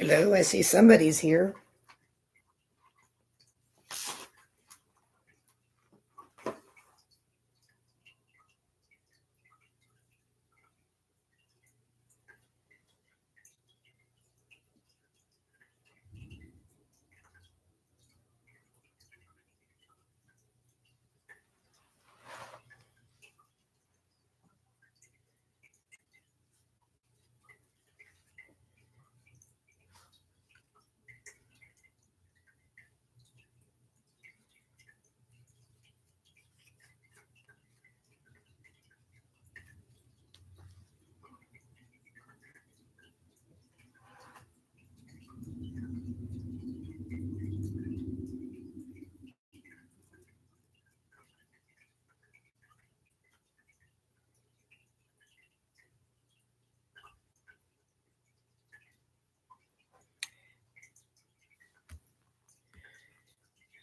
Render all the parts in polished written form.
Hello, I see somebody's here.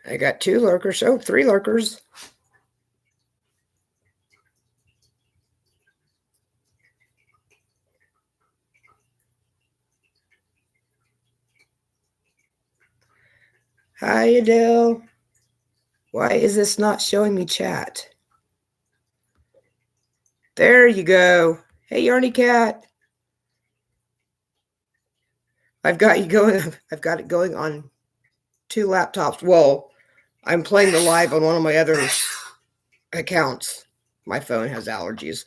I got 2 lurkers. Oh, 3 lurkers. Hi, Adele. Why is this not showing me chat? There you go. Hey, Yarny Cat. I've got you going. I've got it going on 2 laptops. Well, I'm playing the live on one of my other accounts. My phone has allergies.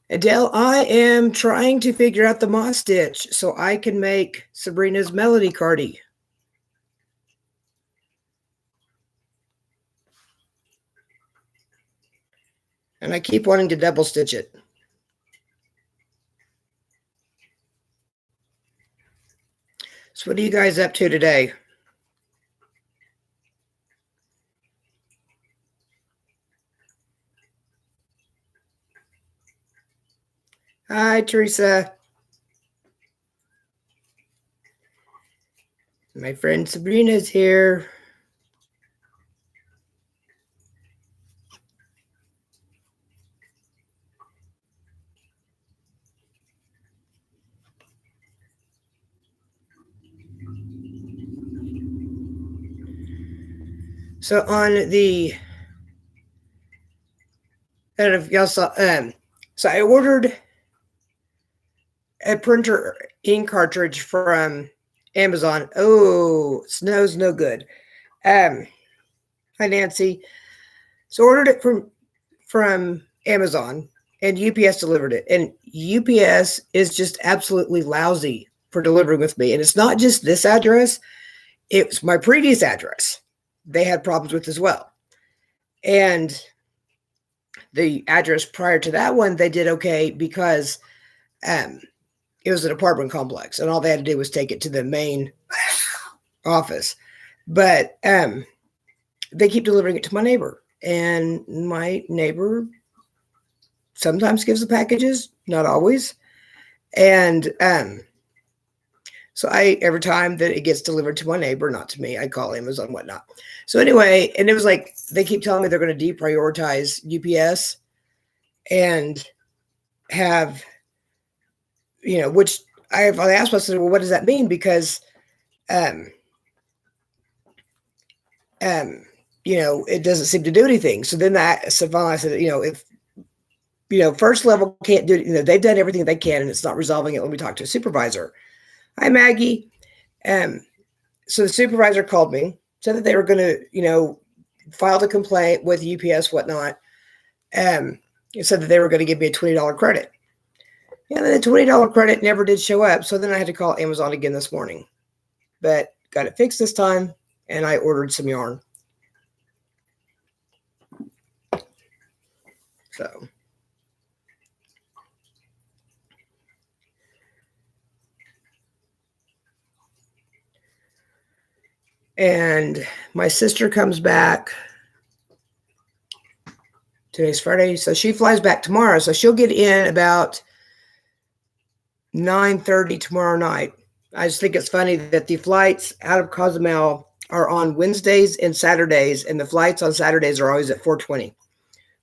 Adele, I am trying to figure out the moss stitch so I can make Sabrina's melody cardi. And I keep wanting to double stitch it. So what are you guys up to today? Hi, Teresa. My friend Sabrina's here. So on the, I don't know if y'all saw, so I ordered a printer ink cartridge from Amazon. Oh, snow's no good. Hi, Nancy. So ordered it from Amazon, and UPS delivered it. And UPS is just absolutely lousy for delivering with me. And it's not just this address. It's my previous address. They had problems with as well. And the address prior to that one, they did okay because it was an apartment complex, and all they had to do was take it to the main office. But they keep delivering it to my neighbor, and my neighbor sometimes gives the packages, not always. And so every time that it gets delivered to my neighbor, not to me, I call Amazon, whatnot. So anyway, and it was like, they keep telling me they're going to deprioritize UPS and have, which I asked myself, well, what does that mean? Because, it doesn't seem to do anything. So then I said, if, first level can't do it, they've done everything they can and it's not resolving it. Let me talk to a supervisor. Hi, Maggie. So the supervisor called me, said that they were going to, file the complaint with UPS, whatnot. It said that they were going to give me a $20 credit. Yeah, the $20 credit never did show up. So then I had to call Amazon again this morning, but got it fixed this time. And I ordered some yarn. So. And my sister comes back. Today's Friday. So she flies back tomorrow. So she'll get in about 9:30 tomorrow night. I just think it's funny that the flights out of Cozumel are on Wednesdays and Saturdays, and the flights on Saturdays are always at 4:20,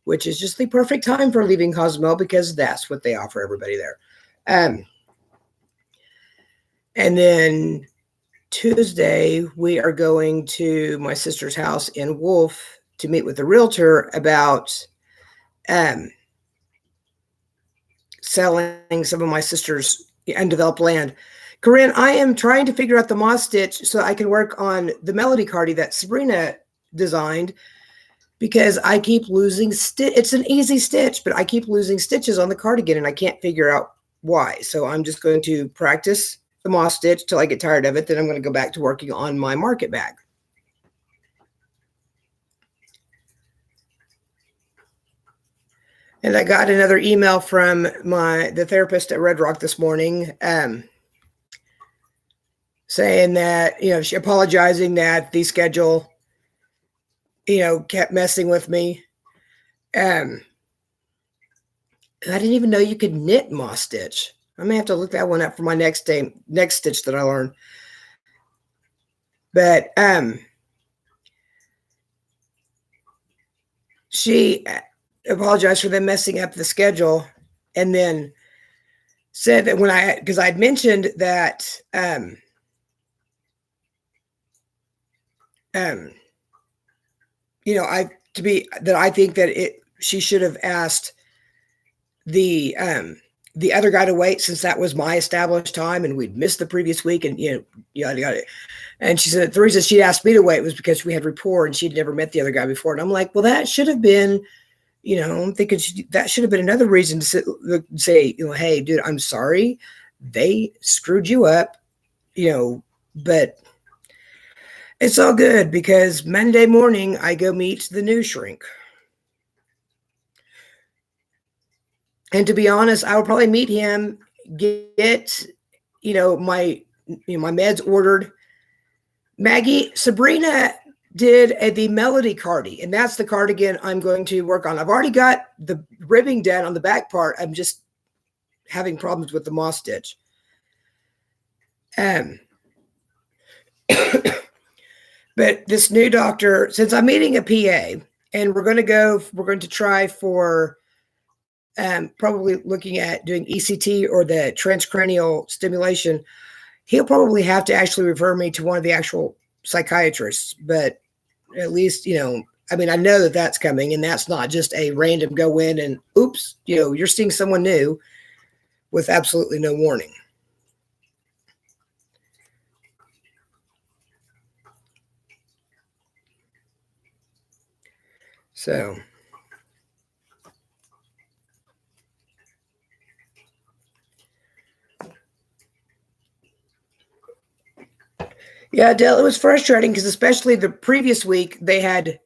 which is just the perfect time for leaving Cozumel because that's what they offer everybody there. And then Tuesday, we are going to my sister's house in Wolf to meet with the realtor about selling some of my sister's undeveloped land. Corinne, I am trying to figure out the moss stitch so I can work on the melody cardi that Sabrina designed, because I keep losing stitch. It's an easy stitch, but I keep losing stitches on the cardigan and I can't figure out why. So I'm just going to practice the moss stitch till I get tired of it. Then I'm going to go back to working on my market bag. And I got another email from the therapist at Red Rock this morning, saying that, she apologizing that the schedule, kept messing with me. I didn't even know you could knit moss stitch. I may have to look that one up for my next stitch that I learn. But she apologized for them messing up the schedule, and then said that because I'd mentioned that I think that she should have asked the other guy to wait, since that was my established time and we'd missed the previous week, and yada yada. And she said the reason she asked me to wait was because we had rapport and she'd never met the other guy before. And I'm like, well, that should have been, I'm thinking that should have been another reason to say, hey, dude, I'm sorry, they screwed you up, but it's all good, because Monday morning I go meet the new shrink. And to be honest, I will probably meet him, get, my meds ordered. Maggie, Sabrina did the melody cardi, and that's the cardigan I'm going to work on. I've already got the ribbing done on the back part. I'm just having problems with the moss stitch. But this new doctor, since I'm meeting a PA, and we're going to try for probably looking at doing ECT or the transcranial stimulation, he'll probably have to actually refer me to one of the actual psychiatrists. But at least, I know that that's coming, and that's not just a random go in and oops, you're seeing someone new with absolutely no warning. So yeah, Dale, it was frustrating because especially the previous week they had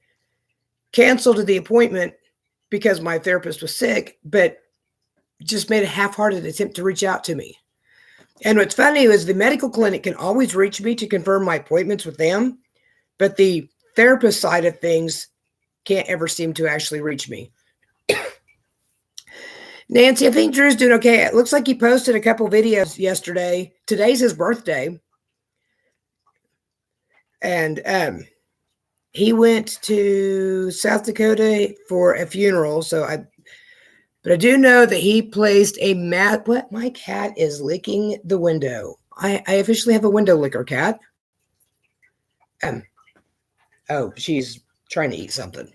canceled the appointment because my therapist was sick, but just made a half-hearted attempt to reach out to me. And what's funny is the medical clinic can always reach me to confirm my appointments with them, but the therapist side of things can't ever seem to actually reach me. Nancy, I think Drew's doing okay. It looks like he posted a couple videos yesterday. Today's his birthday. And he went to South Dakota for a funeral. But I do know that he placed a mat. What? My cat is licking the window. I officially have a window licker cat. Oh, she's trying to eat something.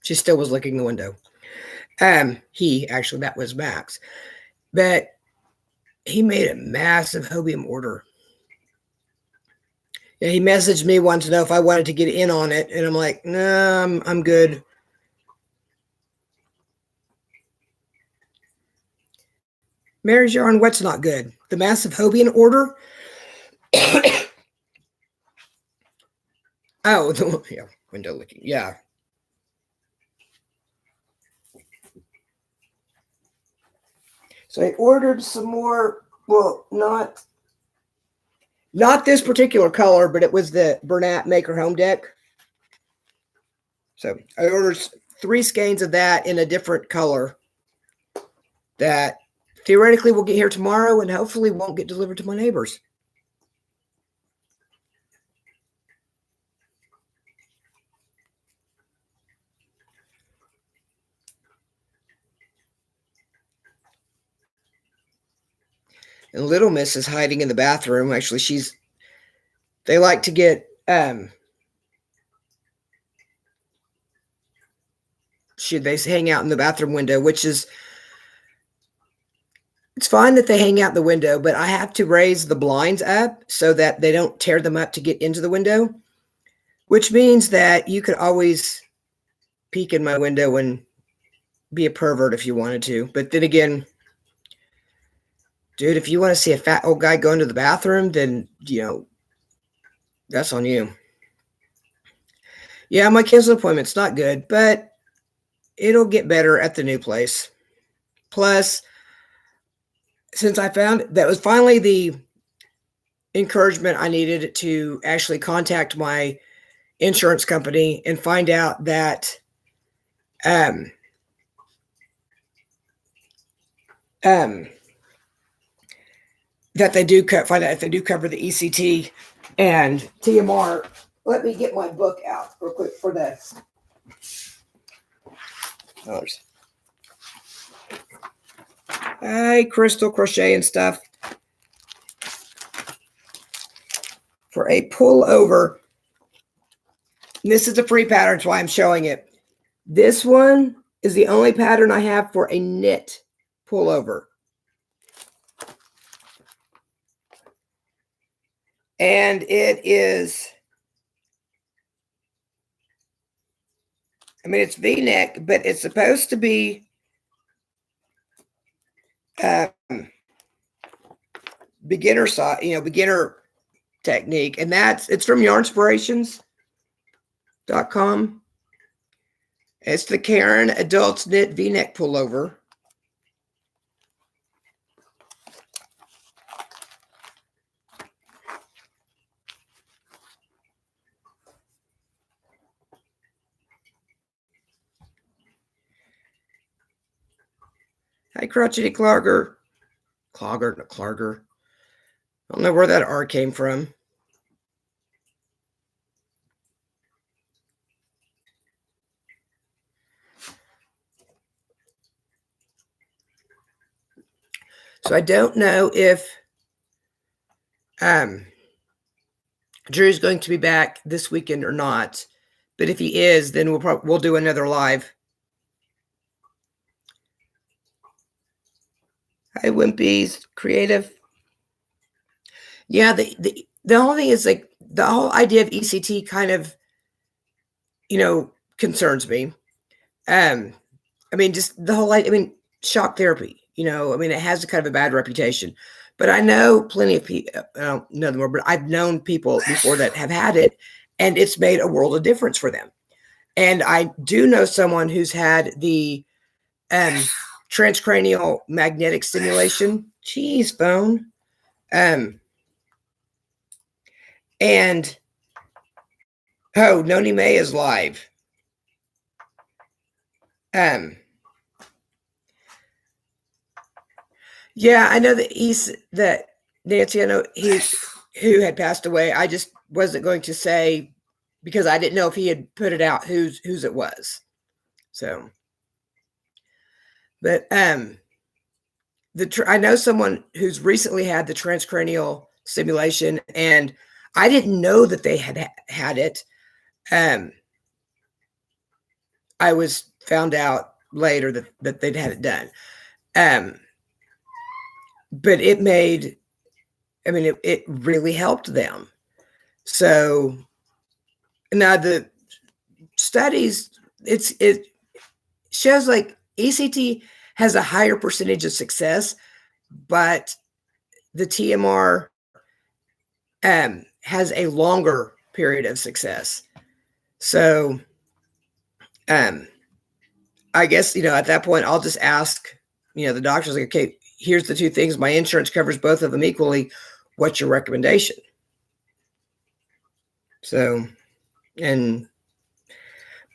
She still was licking the window. That was Max. But he made a massive hobium order. And he messaged me wanting to know if I wanted to get in on it. And I'm like, no, I'm good. Mary's yarn, what's not good? The massive hobium order? Oh, yeah, window licking. Yeah. So I ordered some more, well, not this particular color, but it was the Bernat Maker Home Deck. So I ordered 3 skeins of that in a different color that theoretically will get here tomorrow and hopefully won't get delivered to my neighbors. And Little Miss is hiding in the bathroom. Actually, they like to get, they hang out in the bathroom window, which is, it's fine that they hang out in the window, but I have to raise the blinds up so that they don't tear them up to get into the window, which means that you could always peek in my window and be a pervert if you wanted to. But then again, dude, if you want to see a fat old guy go into the bathroom, then, that's on you. Yeah, my cancel appointment's not good, but it'll get better at the new place. Plus, since I found that was finally the encouragement I needed to actually contact my insurance company and find out that that they do find out if they do cover the ECT and TMR. Let me get my book out real quick for this. Hi, Crystal Crochet and stuff. For a pullover. This is a free pattern, that's why I'm showing it. This one is the only pattern I have for a knit pullover. And it is, it's V-neck, but it's supposed to be beginner size, beginner technique. And it's from yarnspirations.com. It's the Karen Adults Knit V-neck pullover. Hi, Crotchety Clogger. Clogger. I don't know where that R came from. So I don't know if Drew's going to be back this weekend or not. But if he is, then we'll do another live. Hi, Wimpy's Creative. Yeah, the whole thing is like the whole idea of ECT kind of, concerns me. Just the whole, shock therapy, it has a kind of a bad reputation. But I know plenty of people, I don't know them more, but I've known people before that have had it, and it's made a world of difference for them. And I do know someone who's had the transcranial magnetic stimulation. Jeez, phone. Noni May is live. Yeah, I know that Nancy, I know who had passed away. I just wasn't going to say because I didn't know if he had put it out whose it was. So, but I know someone who's recently had the transcranial stimulation, and I didn't know that they had it. I was found out later that they'd had it done. But it made, it really helped them. So now the studies, it shows like ECT has a higher percentage of success, but the TMR has a longer period of success. So I guess, at that point, I'll just ask, the doctor's like, okay, here's the two things. My insurance covers both of them equally. What's your recommendation? So,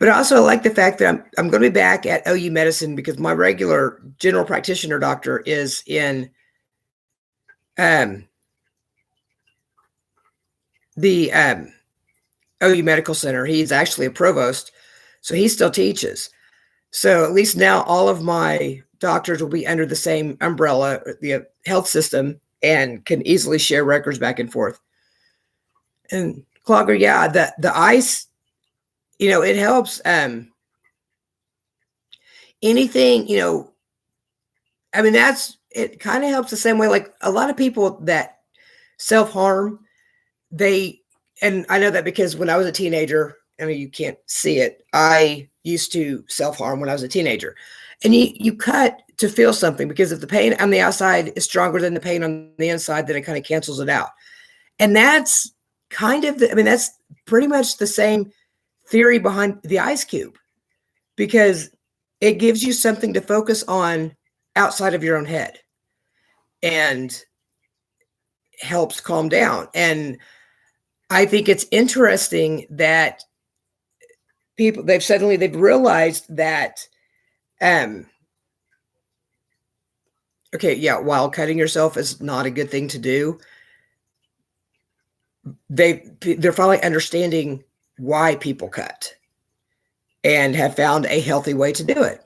but also I like the fact that I'm going to be back at OU Medicine because my regular general practitioner doctor is in the OU Medical Center. He's actually a provost, so he still teaches. So at least now all of my doctors will be under the same umbrella, the health system, and can easily share records back and forth. And Clogger, yeah, the ice, it helps. Anything, I mean, it kind of helps the same way. Like a lot of people that self-harm, and I know that because when I was a teenager, I mean, you can't see it. I used to self-harm when I was a teenager. And you cut to feel something, because if the pain on the outside is stronger than the pain on the inside, then it kind of cancels it out. And that's that's pretty much the same theory behind the ice cube, because it gives you something to focus on outside of your own head and helps calm down. And I think it's interesting that they've realized that, okay, yeah, while cutting yourself is not a good thing to do, they're finally understanding why people cut and have found a healthy way to do it.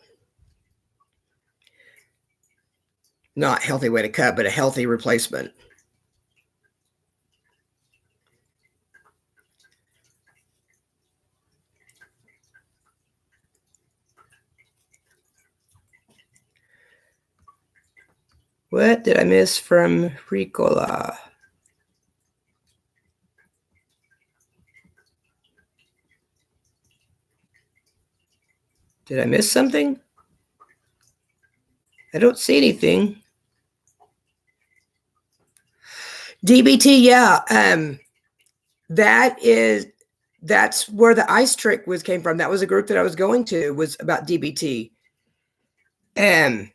Not healthy way to cut, but a healthy replacement. What did I miss from Ricola? Did I miss something? I don't see anything. DBT, yeah. That's where the ice trick came from. That was a group that I was going to, was about DBT. And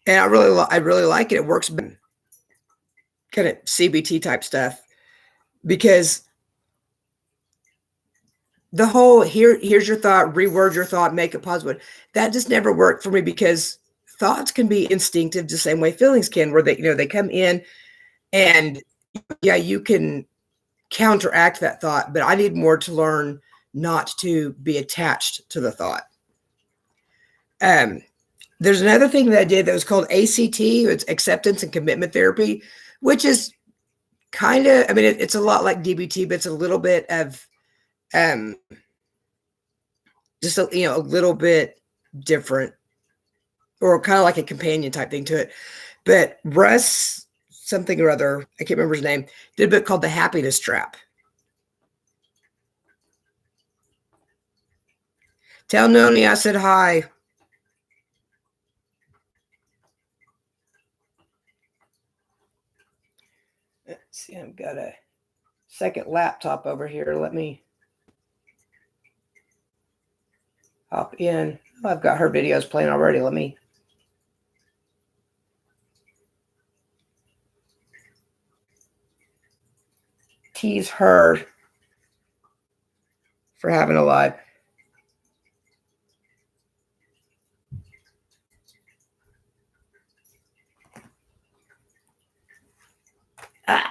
I really like it. It works kind of CBT type stuff, because the whole here's your thought, reword your thought, make it positive, that just never worked for me, because thoughts can be instinctive the same way feelings can, where they come in, and yeah, you can counteract that thought, but I need more to learn not to be attached to the thought. There's another thing that I did that was called ACT. It's acceptance and commitment therapy, which is kind of, I mean, it's a lot like DBT, but it's a little bit of, just a little bit different, or kind of like a companion type thing to it. But Russ something or other, I can't remember his name, did a book called The Happiness Trap. Tell Noni I said hi. Let's see, I've got a second laptop over here. Let me hop in. Oh, I've got her videos playing already. Let me tease her for having a live.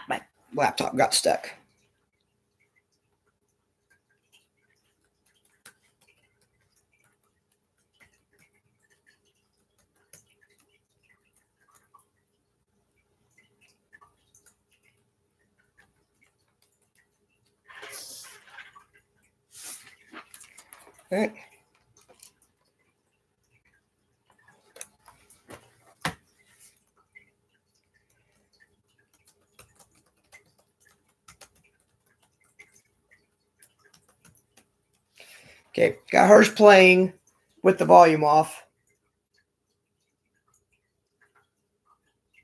My laptop got stuck. All right. Okay, got hers playing with the volume off.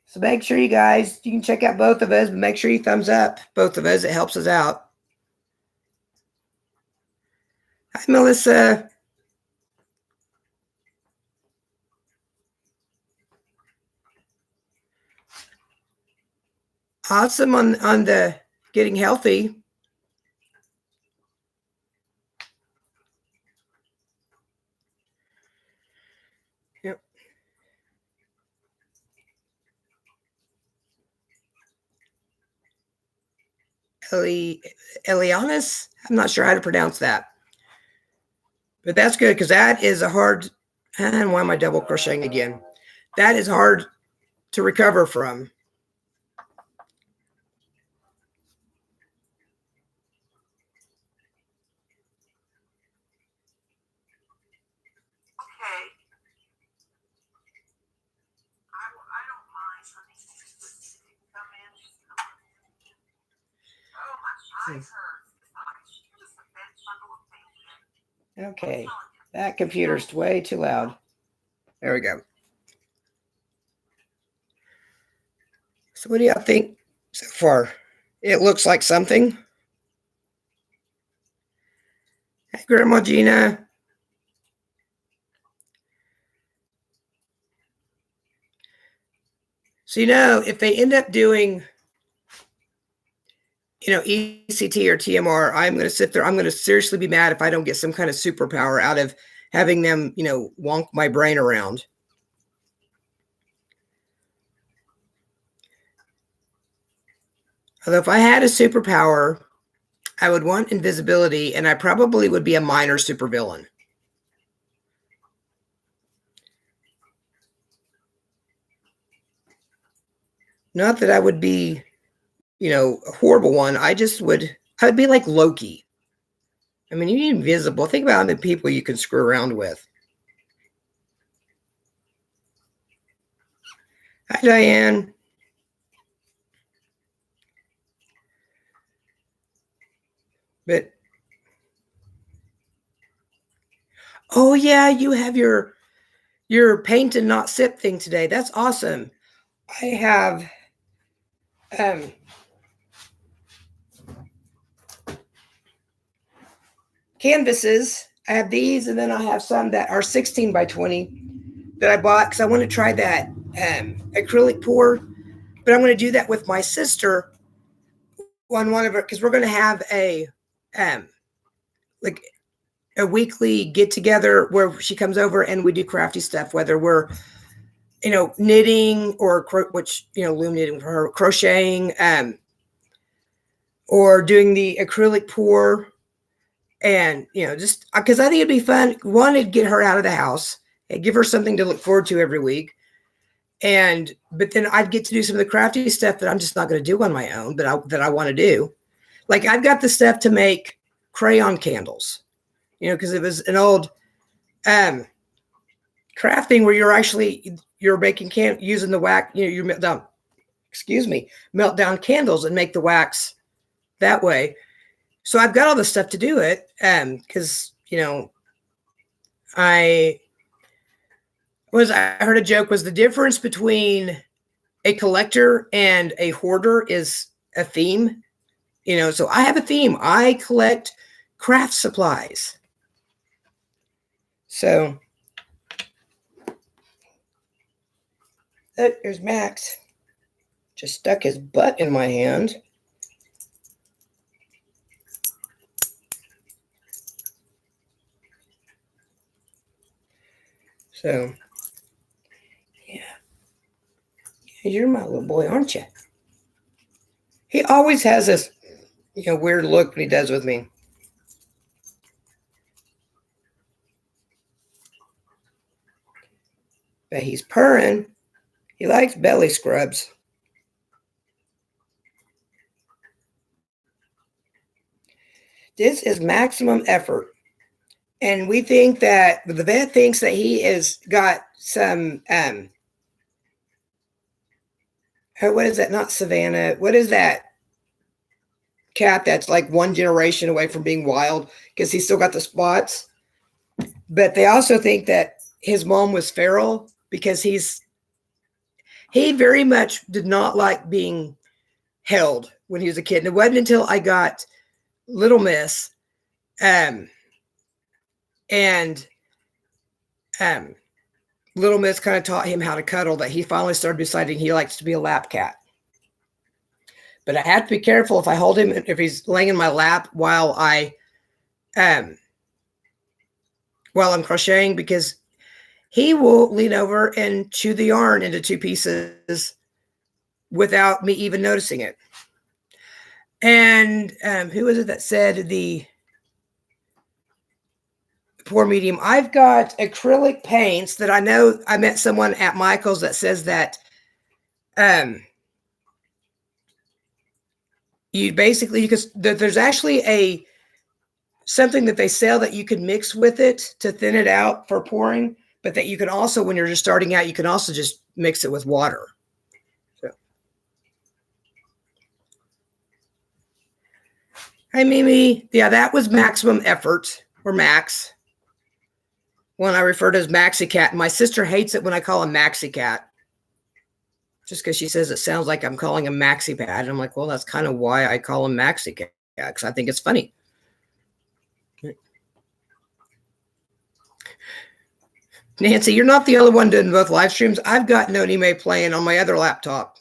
So make sure you guys, you can check out both of us, but make sure you thumbs up both of us. It helps us out. Hi, Melissa. Awesome on the getting healthy. Yep. Elianis? I'm not sure how to pronounce that. But that's good, because that is a hard, and why am I double crocheting again? That is hard to recover from. Okay, that computer's way too loud. There we go. So what do y'all think so far? It looks like something. Hey, Grandma Gina. So, if they end up doing, ECT or TMR, I'm going to sit there. I'm going to seriously be mad if I don't get some kind of superpower out of having them, wonk my brain around. Although if I had a superpower, I would want invisibility, and I probably would be a minor supervillain. Not that I would be, a horrible one. I would be like Loki. I mean, you're invisible. Think about the people you can screw around with. Hi, Diane. But, oh yeah, you have your paint and not sip thing today. That's awesome. I have canvases. I have these, and then I have some that are 16 by 20 that I bought because I want to try that acrylic pour. But I'm going to do that with my sister on one of her, because we're going to have a like a weekly get together where she comes over and we do crafty stuff, whether we're knitting or loom knitting for her, crocheting, or doing the acrylic pour. And, just because I think it'd be fun. One, it'd get her out of the house and give her something to look forward to every week. But then I'd get to do some of the crafty stuff that I'm just not going to do on my own, but that I want to do. Like I've got the stuff to make crayon candles, because it was an old crafting where you're making using the wax, you melt down candles and make the wax that way. So I've got all the stuff to do it. Because, I heard a joke was the difference between a collector and a hoarder is a theme, so I have a theme. I collect craft supplies. So there's Max. Just stuck his butt in my hand. So, yeah. You're my little boy, aren't you? He always has this, weird look when he does with me. But he's purring. He likes belly scrubs. This is maximum effort. And we think that the vet thinks that he has got some, what is that? Not Savannah. What is that cat that's like one generation away from being wild because he's still got the spots? But they also think that his mom was feral because he very much did not like being held when he was a kid. And it wasn't until I got Little Miss, and Little Miss kind of taught him how to cuddle that he finally started deciding he likes to be a lap cat. But I have to be careful if I hold him, if he's laying in my lap while I'm crocheting, because he will lean over and chew the yarn into two pieces without me even noticing it. And who was it that said the poor medium? I've got acrylic paints that I know. I met someone at Michael's that says that there's actually something that they sell that you can mix with it to thin it out for pouring, but that you can also, when you're just starting out, you can also just mix it with water. Hi, Mimi. Yeah, that was maximum effort, or Max. When I refer to as Maxi Cat. My sister hates it when I call him Maxi Cat. Just because she says it sounds like I'm calling him Maxi Pad. And I'm like, well, that's kind of why I call him Maxi Cat, because I think it's funny. Nancy, you're not the only one doing both live streams. I've got Nonime playing on my other laptop.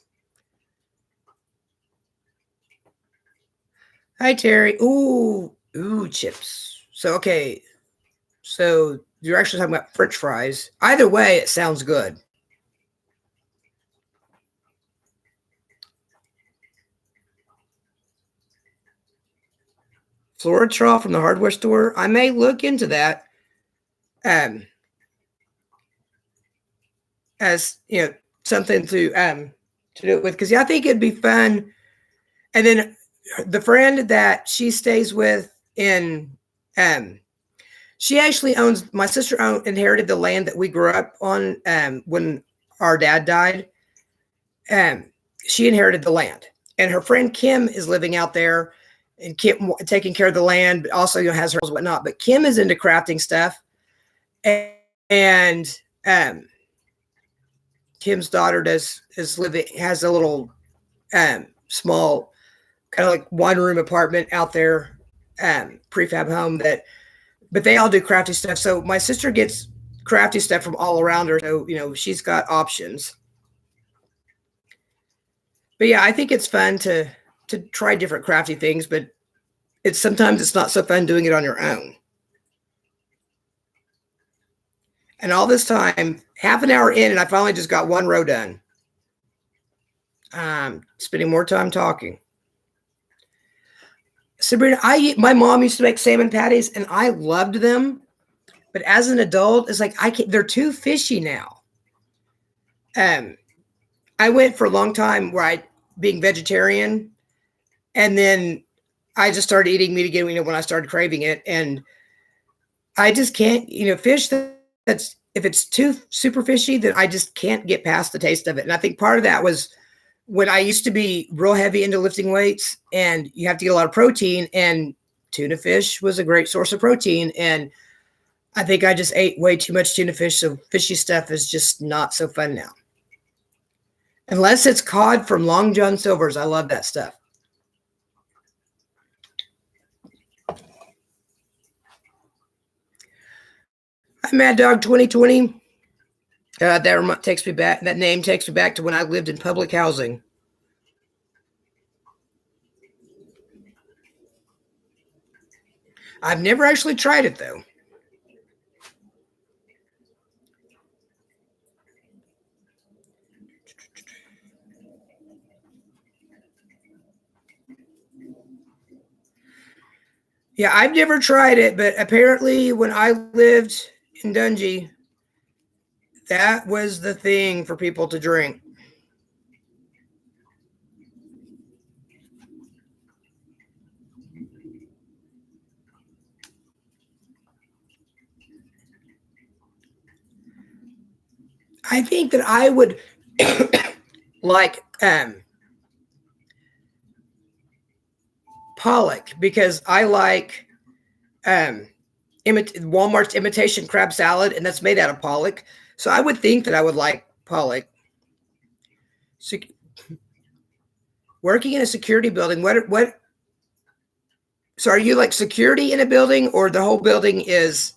Hi, Terry. Ooh, chips. So, okay. So you're actually talking about French fries. Either way, it sounds good. Floratraw from the hardware store. I may look into that. As something to do it with, because I think it'd be fun. And then the friend that she stays with in she actually owns, my sister inherited the land that we grew up on when our dad died. She inherited the land, and her friend Kim is living out there, and Kim taking care of the land, but also has her whatnot. But Kim is into crafting stuff, and Kim's daughter has a little small kind of like one room apartment out there, prefab home but they all do crafty stuff. So my sister gets crafty stuff from all around her. So, she's got options. But yeah, I think it's fun to try different crafty things, but sometimes it's not so fun doing it on your own. And all this time, half an hour in, and I finally just got one row done. Spending more time talking. Sabrina, my mom used to make salmon patties, and I loved them. But as an adult, it's like they're too fishy now. I went for a long time being vegetarian, and then I just started eating meat again, when I started craving it. And I just can't, fish that's, if it's too super fishy, then I just can't get past the taste of it. And I think part of that was when I used to be real heavy into lifting weights, and you have to get a lot of protein, and tuna fish was a great source of protein. And I think I just ate way too much tuna fish. So fishy stuff is just not so fun now. Unless it's cod from Long John Silver's. I love that stuff. Hi, Mad Dog 2020. That takes me back. That name takes me back to when I lived in public housing. I've never actually tried it, though. Yeah, I've never tried it, but apparently when I lived in Dungey, that was the thing for people to drink. I think that I would like pollock, because I like Walmart's imitation crab salad, and that's made out of pollock. So I would think that I would like pollock. So, working in a security building, what? So are you like security in a building, or the whole building is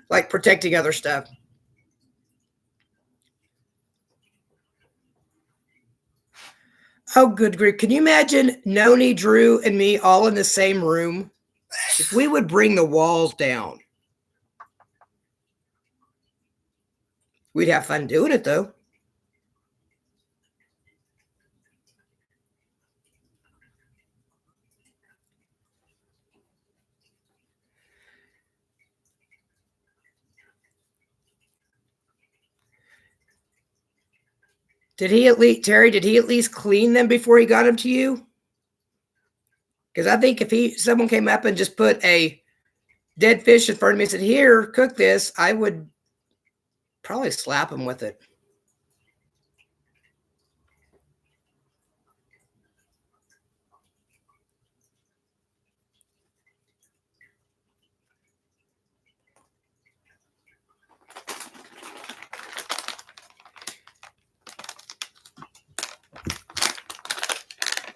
like protecting other stuff? Oh, good grief. Can you imagine Noni, Drew, and me all in the same room? If we would bring the walls down. We'd have fun doing it, though. Terry, did he at least clean them before he got them to you? Because I think if someone came up and just put a dead fish in front of me and said, "Here, cook this," I would probably slap him with it.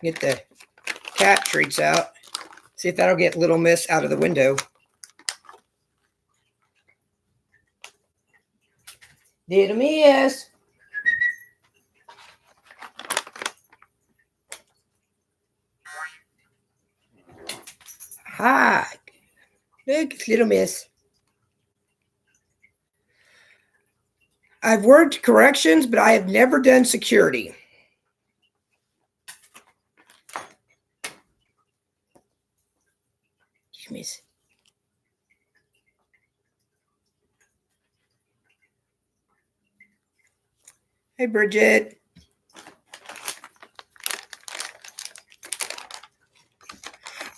Get the cat treats out. See if that'll get Little Miss out of the window. Little Miss. Hi. Look, it's Little Miss. I've worked corrections, but I have never done security. Miss. Hey, Bridget.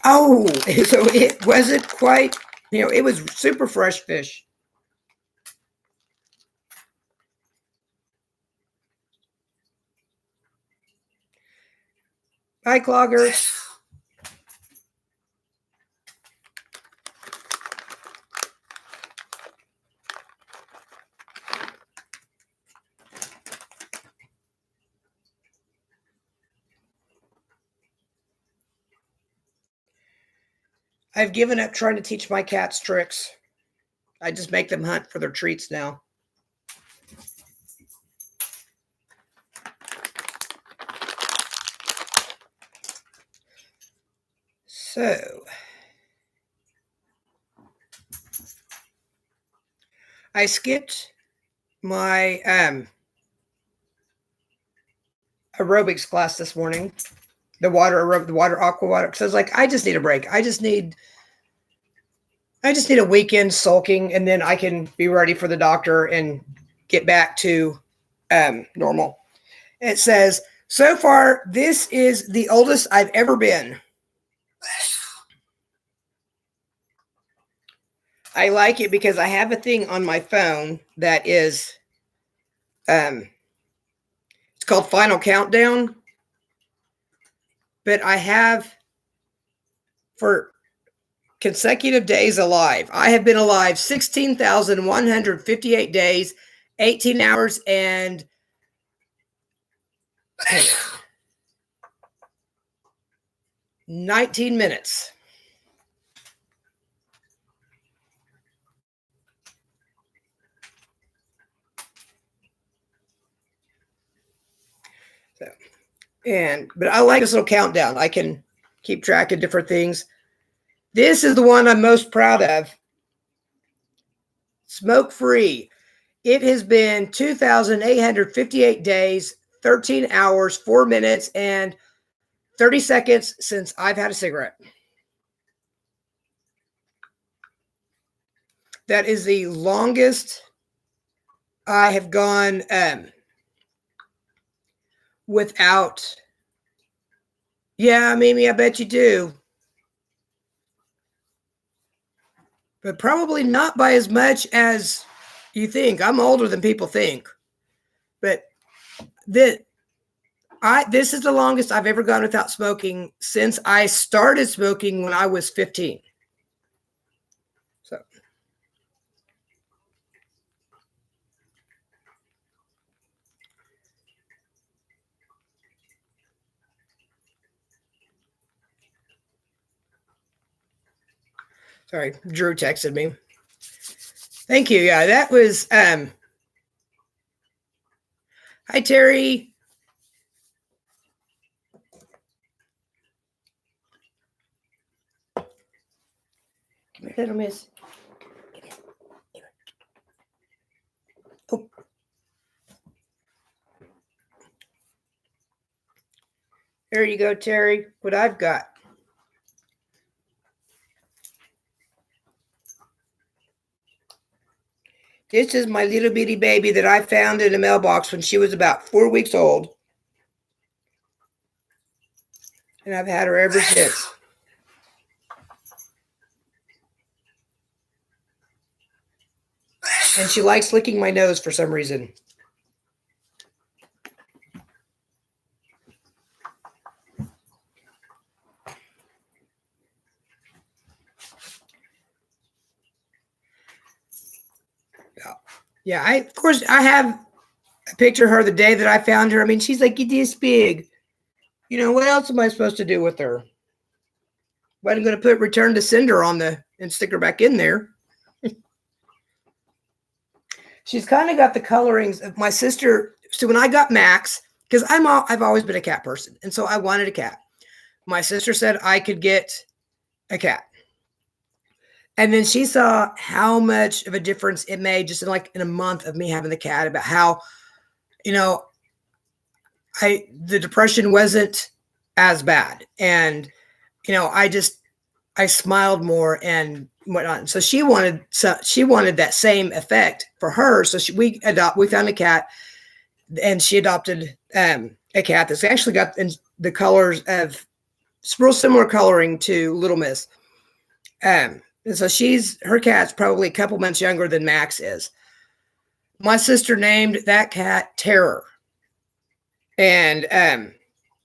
Oh, so it wasn't quite, it was super fresh fish. Hi, cloggers. I've given up trying to teach my cats tricks. I just make them hunt for their treats now. So, I skipped my aerobics class this morning. The water aqua water, because I was like, I just need a break. I just need a weekend sulking, and then I can be ready for the doctor and get back to normal. It says, so far, this is the oldest I've ever been. I like it because I have a thing on my phone that is, it's called Final Countdown. But I have, for consecutive days alive, I have been alive 16,158 days, 18 hours, and 19 minutes. So, but I like this little countdown. I can keep track of different things. This is the one I'm most proud of. Smoke-free. It has been 2,858 days, 13 hours, 4 minutes, and 30 seconds since I've had a cigarette. That is the longest I have gone without. Yeah, Mimi, I bet you do. But probably not by as much as you think. I'm older than people think. But this is the longest I've ever gone without smoking since I started smoking when I was 15. So. Sorry, Drew texted me. Thank you. Yeah, that was hi Terry. Come here, Little Miss. Come here. Oh. There you go, Terry. What I've got. This is my little bitty baby that I found in a mailbox when she was about 4 weeks old. And I've had her ever since. And she likes licking my nose for some reason. Yeah, of course, I have a picture of her the day that I found her. I mean, she's like this big. what else am I supposed to do with her? Well, I'm going to put return to sender on and stick her back in there. She's kind of got the colorings of my sister. So when I got Max, because I've always been a cat person, and so I wanted a cat. My sister said I could get a cat. And then she saw how much of a difference it made just in a month of me having the cat, about how, the depression wasn't as bad. And, I smiled more and whatnot. And so she wanted that same effect for her. So we found a cat, and she adopted a cat that's actually got the colors of real similar coloring to Little Miss. And so her cat's probably a couple months younger than Max is. My sister named that cat Terror. And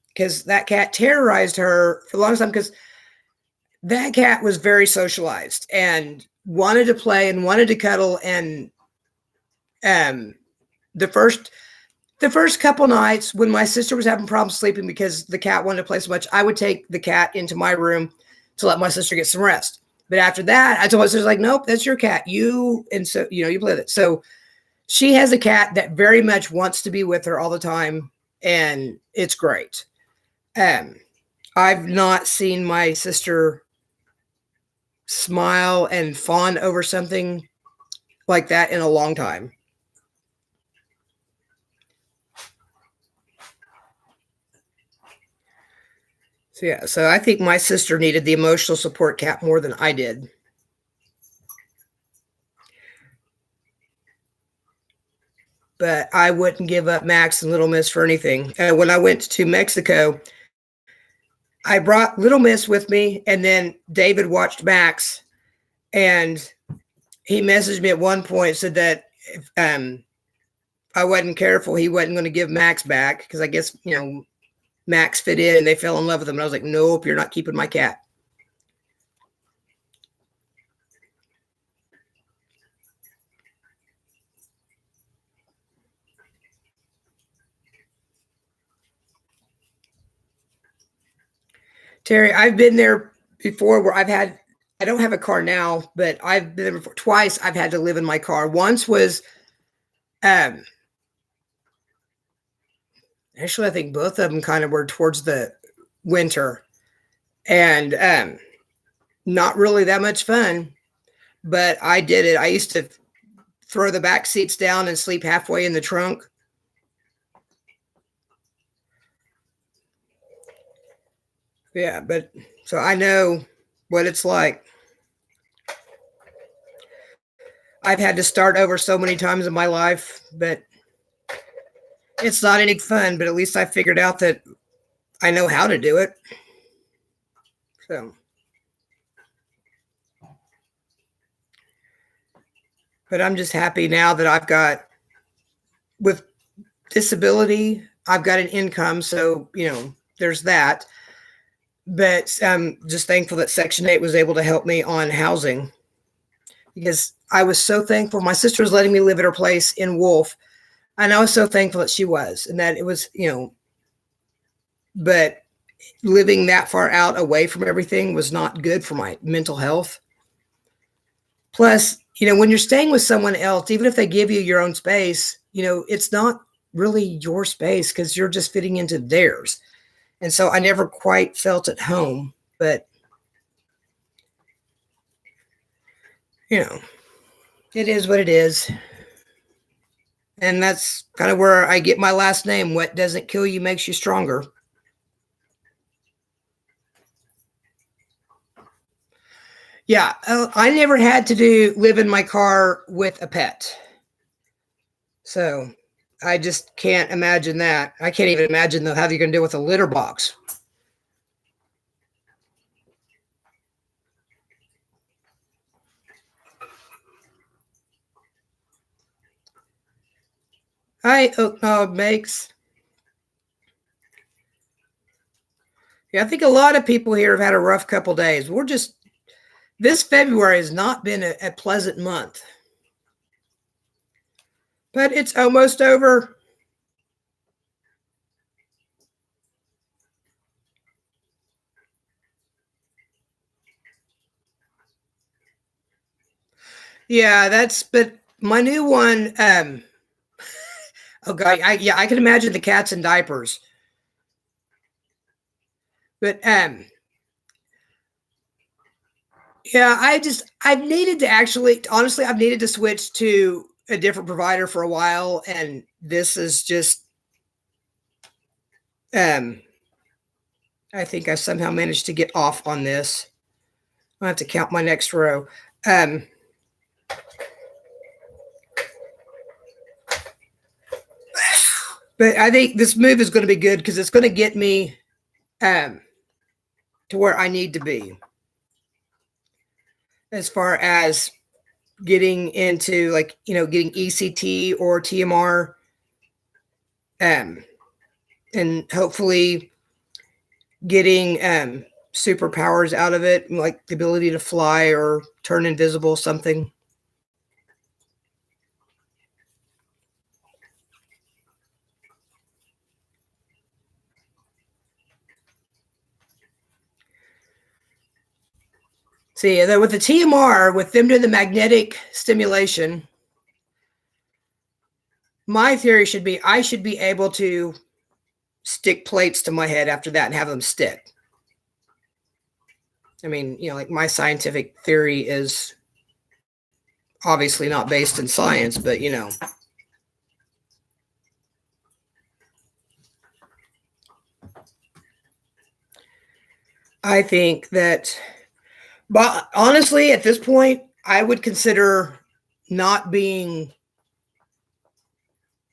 because that cat terrorized her for a long time, because that cat was very socialized and wanted to play and wanted to cuddle. And the first couple nights when my sister was having problems sleeping because the cat wanted to play so much, I would take the cat into my room to let my sister get some rest. But after that, I told my sister, like, nope, that's your cat. You play with it. So she has a cat that very much wants to be with her all the time, and it's great. I've not seen my sister smile and fawn over something like that in a long time. So yeah, so I think my sister needed the emotional support cat more than I did. But I wouldn't give up Max and Little Miss for anything. When I went to Mexico, I brought Little Miss with me, and then David watched Max, and he messaged me at one point, said that if I wasn't careful, he wasn't going to give Max back, because I guess, Max fit in and they fell in love with him. And I was like, nope, you're not keeping my cat. Terry, I've been there before where I don't have a car now, but I've been there before. Twice I've had to live in my car. Once was, actually, I think both of them kind of were towards the winter, and not really that much fun, but I did it. I used to throw the back seats down and sleep halfway in the trunk. Yeah, but so I know what it's like. I've had to start over so many times in my life, but it's not any fun. But at least I figured out that I know how to do it. So, but I'm just happy now that with disability, I've got an income. So, there's that. But I'm just thankful that Section 8 was able to help me on housing, because I was so thankful. My sister was letting me live at her place in Wolf, and I was so thankful that she was, and that it was, but living that far out away from everything was not good for my mental health. Plus, when you're staying with someone else, even if they give you your own space, it's not really your space, because you're just fitting into theirs. And so I never quite felt at home, but, it is what it is. And that's kind of where I get my last name. What doesn't kill you makes you stronger. Yeah, I never had to live in my car with a pet. So I just can't imagine that. I can't even imagine how you're going to deal with a litter box. Hi, Makes. Yeah, I think a lot of people here have had a rough couple days. This February has not been a pleasant month. But it's almost over. Yeah, but my new one, oh god, I can imagine the cats in diapers. But yeah, I've needed to actually honestly I've needed to switch to a different provider for a while, and this is just um I think I somehow managed to get off on this. I have to count my next row. Um but I think this move is going to be good because it's going to get me um to where I need to be as far as getting into like, getting ECT or TMR, um and hopefully getting superpowers out of it, like the ability to fly or turn invisible, something. See, with the TMR, with them doing the magnetic stimulation, my theory should be I should be able to stick plates to my head after that and have them stick. I mean, like my scientific theory is obviously not based in science, but I think that, but honestly, at this point, I would consider not being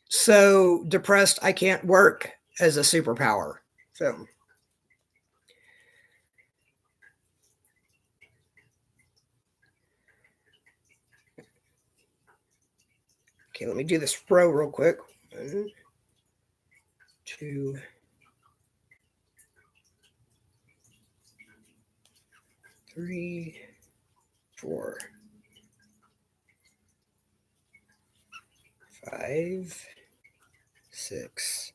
so depressed I can't work as a superpower. So, okay, let me do this row real quick. 1, 2, 3, 4, 5, 6,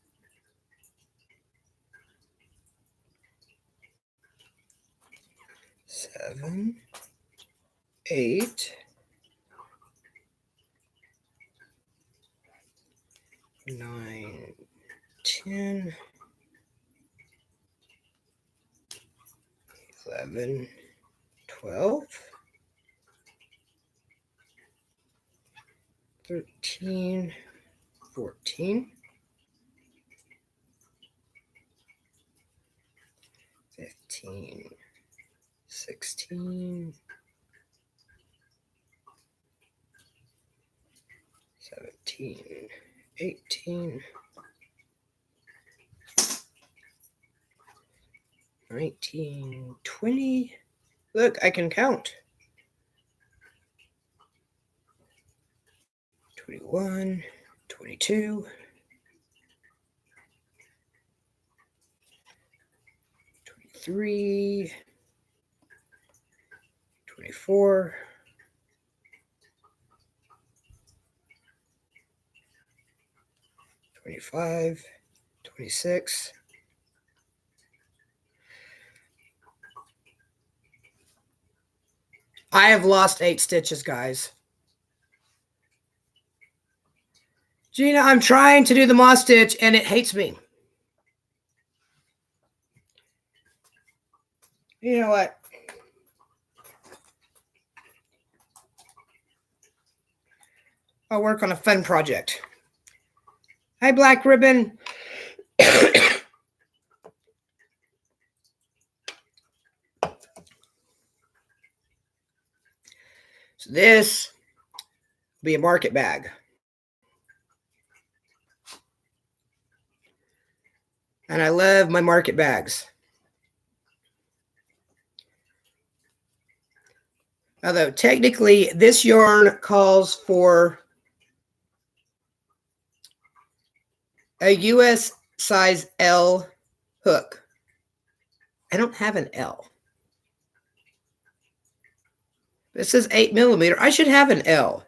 7, 8, 9, 10, 11, 12, 13, 14, 15, 16, 17, 18, 19, 20. Look, I can count. 21, 22, 23, 24, 25, 26. I have lost 8 stitches, guys. Gina, I'm trying to do the moss stitch and it hates me. You know what? I'll work on a fun project. Hi, Black Ribbon. So this will be a market bag. And I love my market bags. Although technically this yarn calls for a US size L hook. I don't have an L. It says 8mm. I should have an L.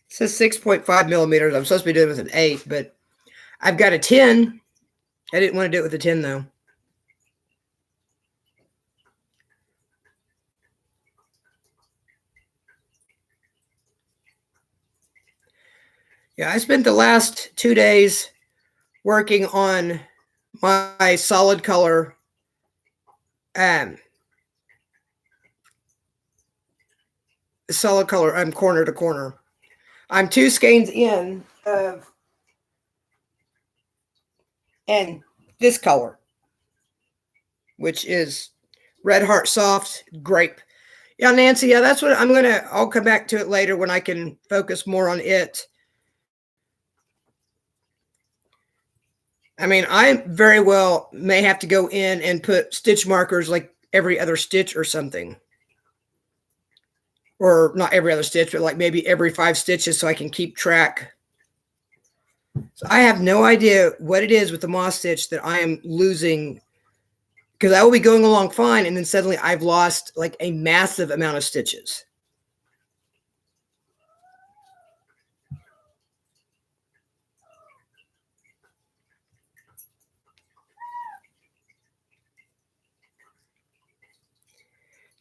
It says 6.5mm. I'm supposed to be doing it with an 8, but I've got a 10. I didn't want to do it with a 10 though. Yeah, I spent the last 2 days working on my solid color um corner to corner. I'm 2 skeins in of and this color, which is Red Heart Soft Grape. Yeah, Nancy, yeah, that's what I'll come back to it later when I can focus more on it. I mean, I very well may have to go in and put stitch markers like every other stitch or something. Or not every other stitch, but like maybe every 5 stitches so I can keep track. So I have no idea what it is with the moss stitch that I am losing, because I will be going along fine and then suddenly I've lost like a massive amount of stitches.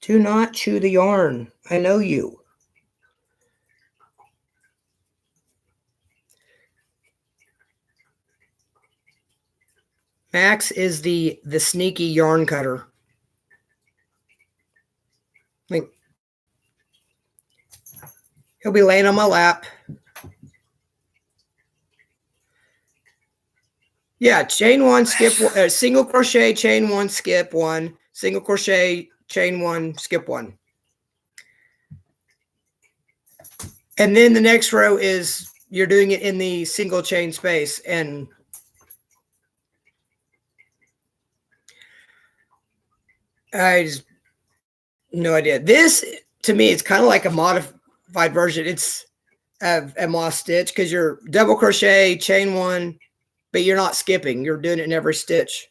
Do not chew the yarn. I know you. Max is the sneaky yarn cutter. Like, he'll be laying on my lap. Yeah, chain 1, skip 1, single crochet, chain 1, skip 1, single crochet, chain 1, skip 1. And then the next row is you're doing it in the single chain space. And I just no idea. This to me it's kind of like a modified version. It's of a moss stitch because you're double crochet, chain 1, but you're not skipping. You're doing it in every stitch.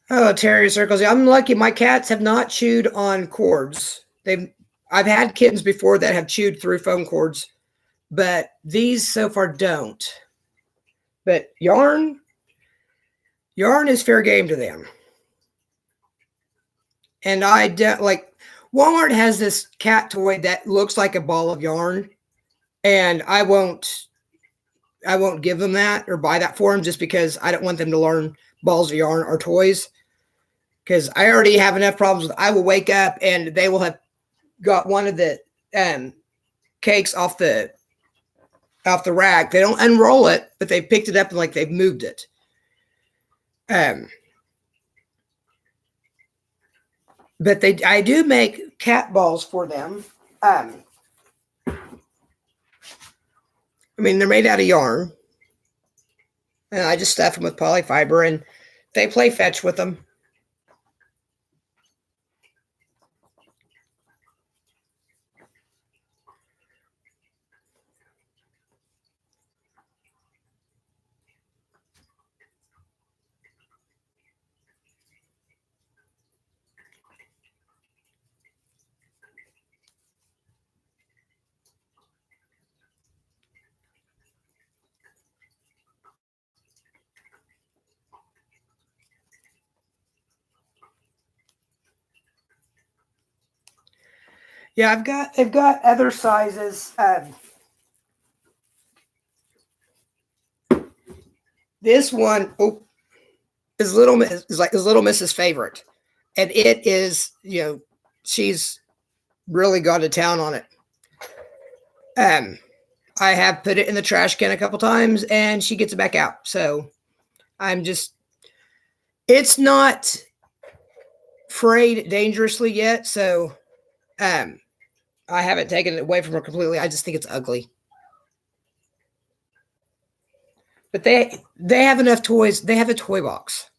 Oh, terrier circles. Yeah, I'm lucky. My cats have not chewed on cords. I've had kittens before that have chewed through foam cords, but these so far don't. But yarn is fair game to them. And I like Walmart has this cat toy that looks like a ball of yarn, and I won't give them that or buy that for them just because I don't want them to learn balls of yarn or toys. Because I already have enough problems with I will wake up and they will have got one of the cakes off the rack. They don't unroll it, but they picked it up and like they've moved it. But I do make cat balls for them. I mean, they're made out of yarn. And I just stuff them with polyfiber and they play fetch with them. Yeah, I've got other sizes. This one is little Miss's favorite, and it is she's really gone to town on it. I have put it in the trash can a couple times, and she gets it back out. So it's not frayed dangerously yet. So I haven't taken it away from her completely. I just think it's ugly. But they have enough toys. They have a toy box.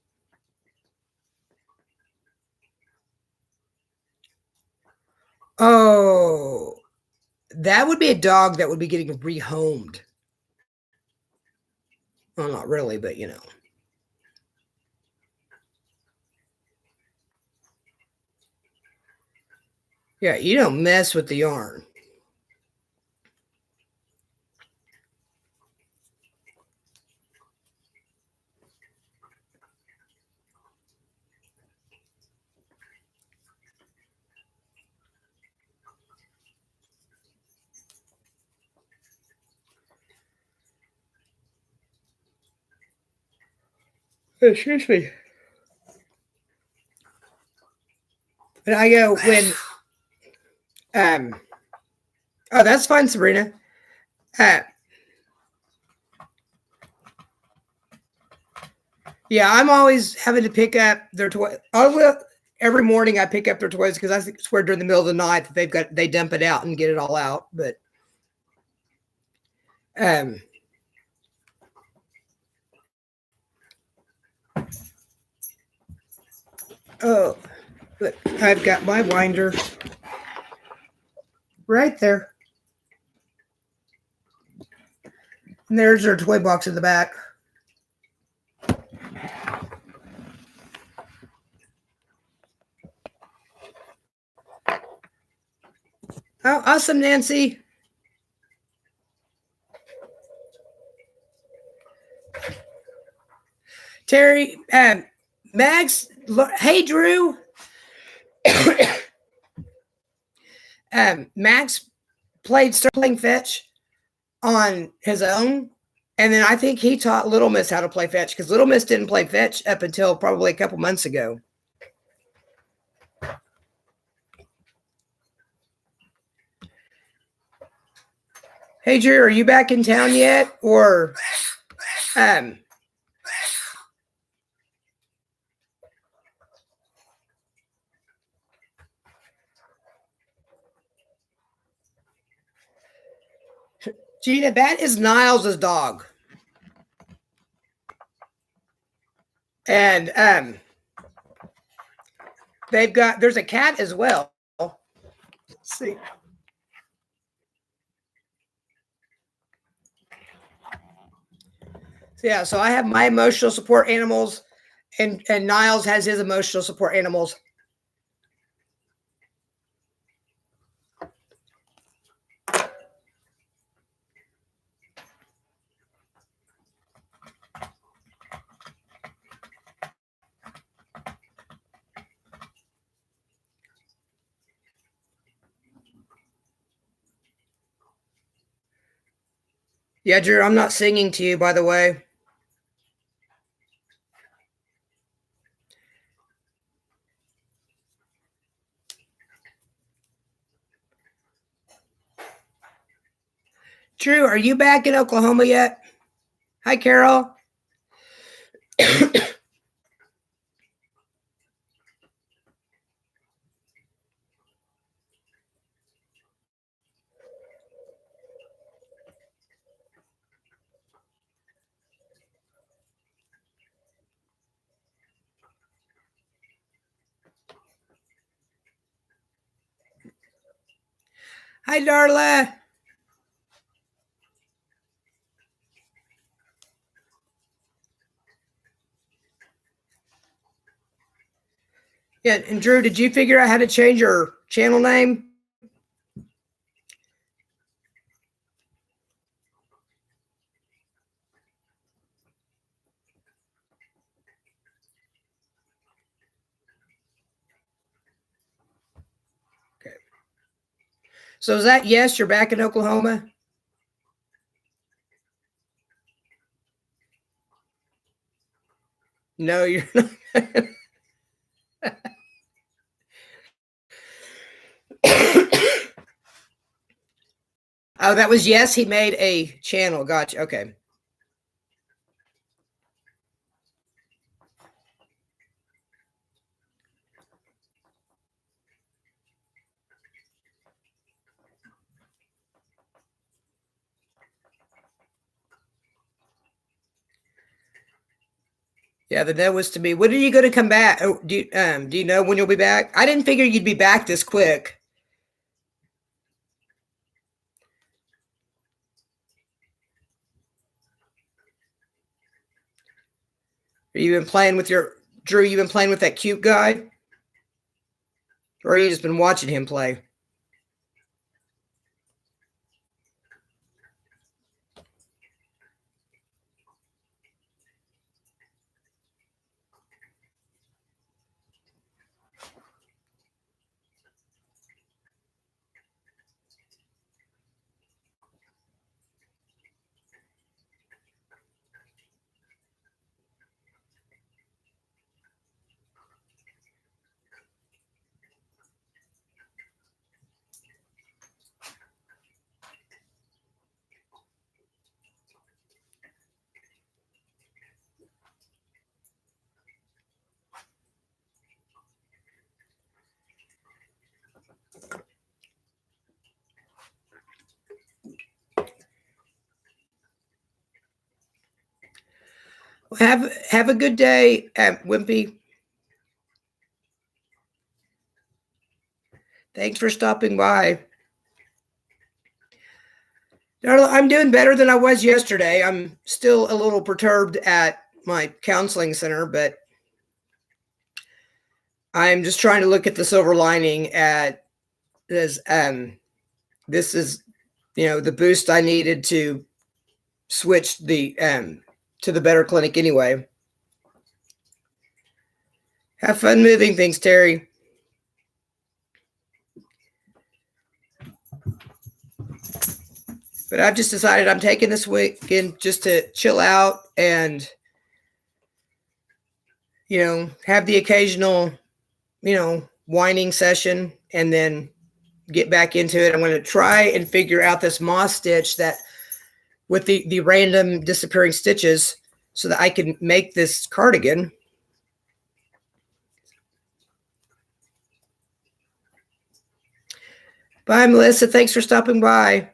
Oh, that would be a dog that would be getting rehomed. Well, not really, but Yeah, you don't mess with the yarn. Excuse me. But I go when oh, that's fine, Sabrina. Yeah, I'm always having to pick up their toys. Every morning I pick up their toys because I swear during the middle of the night that they dump it out and get it all out. But oh, look, I've got my winder right there. And there's their toy box in the back. Oh, awesome, Nancy. Terry, Max, hey, Drew. Max started playing fetch on his own. And then I think he taught Little Miss how to play fetch because Little Miss didn't play fetch up until probably a couple months ago. Hey, Drew, are you back in town yet? Or Gina, that is Niles' dog. And there's a cat as well. Let's see. So yeah, so I have my emotional support animals, and Niles has his emotional support animals. Yeah, Drew, I'm not singing to you, by the way. Drew, are you back in Oklahoma yet? Hi, Carol. Hi, Darla. Yeah, and Drew, did you figure out how to change your channel name? Okay. So is that yes, you're back in Oklahoma? No, you're not. Oh, that was yes. He made a channel. Gotcha. Okay. Yeah, the no was to me. When are you going to come back? Oh, do you know when you'll be back? I didn't figure you'd be back this quick. Are you been playing with Drew? You been playing with that cute guy, or you just been watching him play? Have a good day, Wimpy. Thanks for stopping by. Darla, I'm doing better than I was yesterday. I'm still a little perturbed at my counseling center, but I'm just trying to look at the silver lining at this. This is, the boost I needed to switch to the better clinic anyway. Have fun moving things, Terry. But I've just decided I'm taking this weekend just to chill out and, have the occasional, whining session and then get back into it. I'm going to try and figure out this moss stitch that with the random disappearing stitches so that I can make this cardigan. Bye, Melissa. Thanks for stopping by.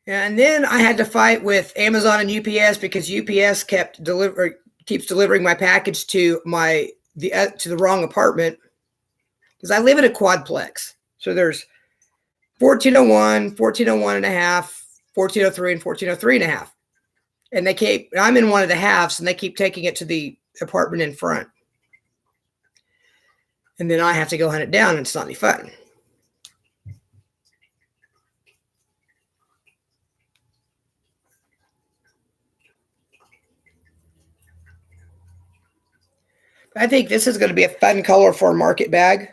And then I had to fight with Amazon and UPS because UPS keeps delivering my package to the wrong apartment because I live in a quadplex. So there's 1401, 1401 and a half, 1403, and 1403 and a half. And I'm in one of the halves, and they keep taking it to the apartment in front. And then I have to go hunt it down, and it's not any fun. I think this is going to be a fun color for a market bag.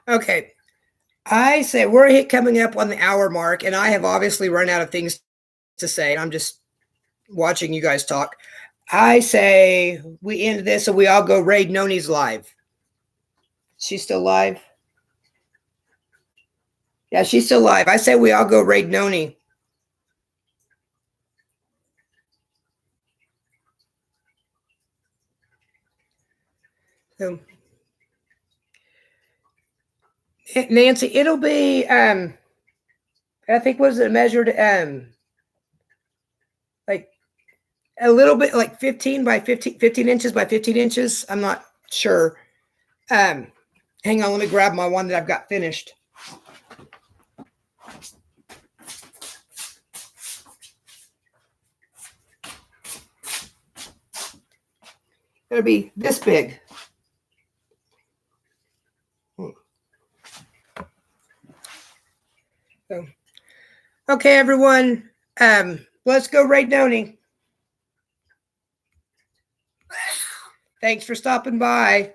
Okay. I say we're coming up on the hour mark, and I have obviously run out of things to say. I'm just watching you guys talk. I say we end this and we all go raid Noni's live. She's still live? Yeah, she's still live. I say we all go raid Noni. So, Nancy, it'll be I think was it measured like a little bit like 15 inches by 15 inches. I'm not sure. Hang on, let me grab my one that I've got finished. It'll be this big. So, okay, everyone. Let's go raid Noni. Thanks for stopping by.